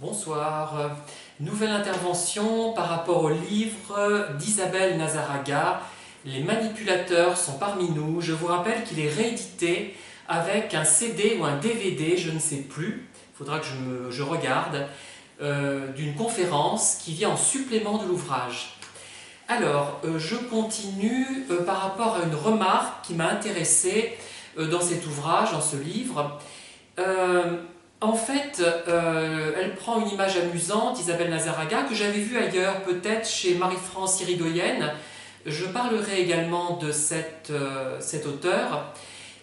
Bonsoir. Nouvelle intervention par rapport au livre d'Isabelle Nazaraga. Les manipulateurs sont parmi nous. Je vous rappelle qu'il est réédité avec un CD ou un DVD, je ne sais plus, il faudra que je regarde, d'une conférence qui vient en supplément de l'ouvrage. Alors, je continue par rapport à une remarque qui m'a intéressée dans cet ouvrage, dans ce livre. En fait, elle prend une image amusante, Isabelle Nazaraga, que j'avais vue ailleurs, peut-être chez Marie-France Irigoyen. Je parlerai également de cet auteur.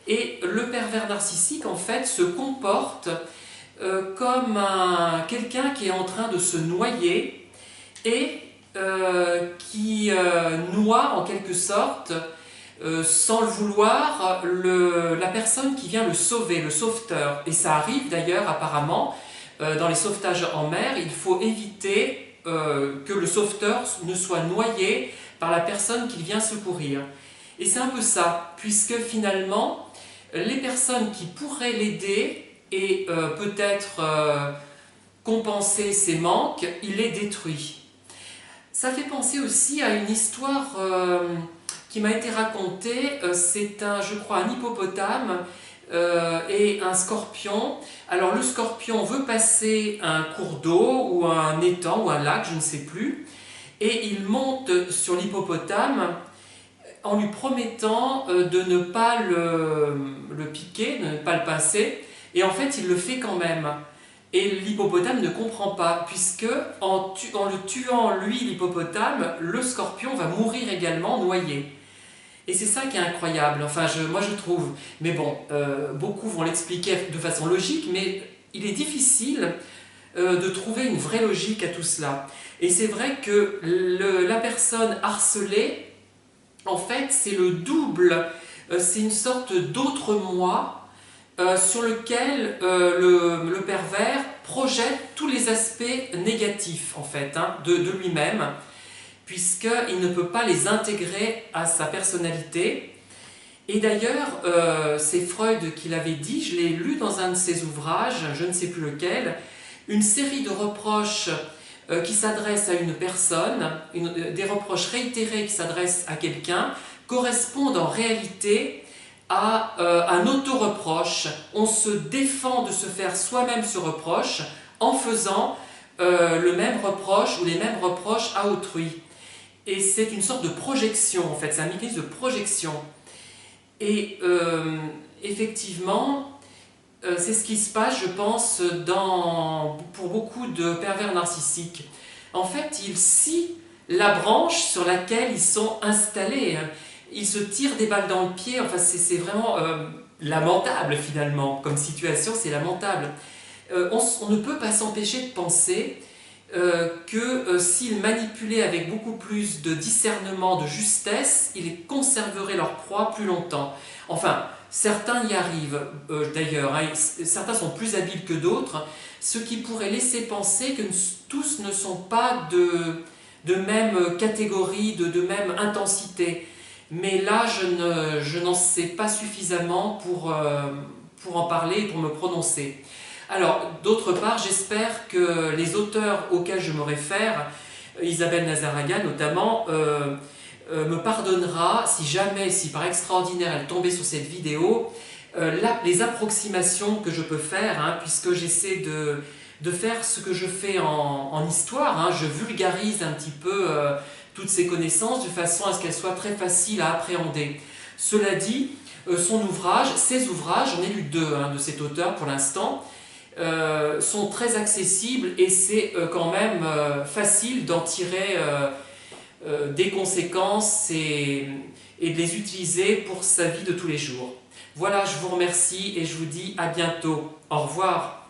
Et le pervers narcissique, en fait, se comporte comme quelqu'un qui est en train de se noyer et qui noie en quelque sorte, sans le vouloir, la personne qui vient le sauver, le sauveteur. Et ça arrive d'ailleurs apparemment, dans les sauvetages en mer, il faut éviter que le sauveteur ne soit noyé par la personne qu'il vient secourir. Et c'est un peu ça, puisque finalement, les personnes qui pourraient l'aider et peut-être compenser ses manques, il les détruit. Ça fait penser aussi à une histoire qui m'a été racontée. C'est je crois, un hippopotame et un scorpion. Alors le scorpion veut passer un cours d'eau ou un étang ou un lac, je ne sais plus, et il monte sur l'hippopotame en lui promettant de ne pas le piquer, de ne pas le pincer, et en fait il le fait quand même. Et l'hippopotame ne comprend pas, puisque en le tuant lui, l'hippopotame, le scorpion va mourir également noyé. Et c'est ça qui est incroyable, enfin moi je trouve. Mais bon, beaucoup vont l'expliquer de façon logique, mais il est difficile de trouver une vraie logique à tout cela. Et c'est vrai que la personne harcelée, en fait, c'est le double, c'est une sorte d'autre moi sur lequel le pervers projette tous les aspects négatifs, en fait, de lui-même, puisqu'il ne peut pas les intégrer à sa personnalité. Et d'ailleurs, c'est Freud qui l'avait dit, je l'ai lu dans un de ses ouvrages, je ne sais plus lequel, une série de reproches qui s'adressent à une personne, des reproches réitérés qui s'adressent à quelqu'un, correspondent en réalité à un auto-reproche. On se défend de se faire soi-même ce reproche en faisant le même reproche ou les mêmes reproches à autrui. Et c'est une sorte de projection, en fait, c'est un mécanisme de projection. Et effectivement, c'est ce qui se passe, je pense, pour beaucoup de pervers narcissiques. En fait, ils scient la branche sur laquelle ils sont installés. Ils se tirent des balles dans le pied, enfin c'est vraiment lamentable finalement, comme situation c'est lamentable. On ne peut pas s'empêcher de penser que s'ils manipulaient avec beaucoup plus de discernement, de justesse, ils conserveraient leur proie plus longtemps. Enfin, certains y arrivent d'ailleurs, certains sont plus habiles que d'autres, ce qui pourrait laisser penser que tous ne sont pas de même catégorie, de même intensité. Mais là, je n'en sais pas suffisamment pour en parler et pour me prononcer. Alors, d'autre part, j'espère que les auteurs auxquels je me réfère, Isabelle Nazaraga notamment, me pardonnera si par extraordinaire elle tombait sur cette vidéo, les approximations que je peux faire, puisque j'essaie de faire ce que je fais en histoire, je vulgarise un petit peu toutes ces connaissances de façon à ce qu'elles soient très faciles à appréhender. Cela dit, ses ouvrages, j'en ai lu deux de cet auteur pour l'instant, sont très accessibles et c'est quand même facile d'en tirer des conséquences et de les utiliser pour sa vie de tous les jours. Voilà, je vous remercie et je vous dis à bientôt. Au revoir.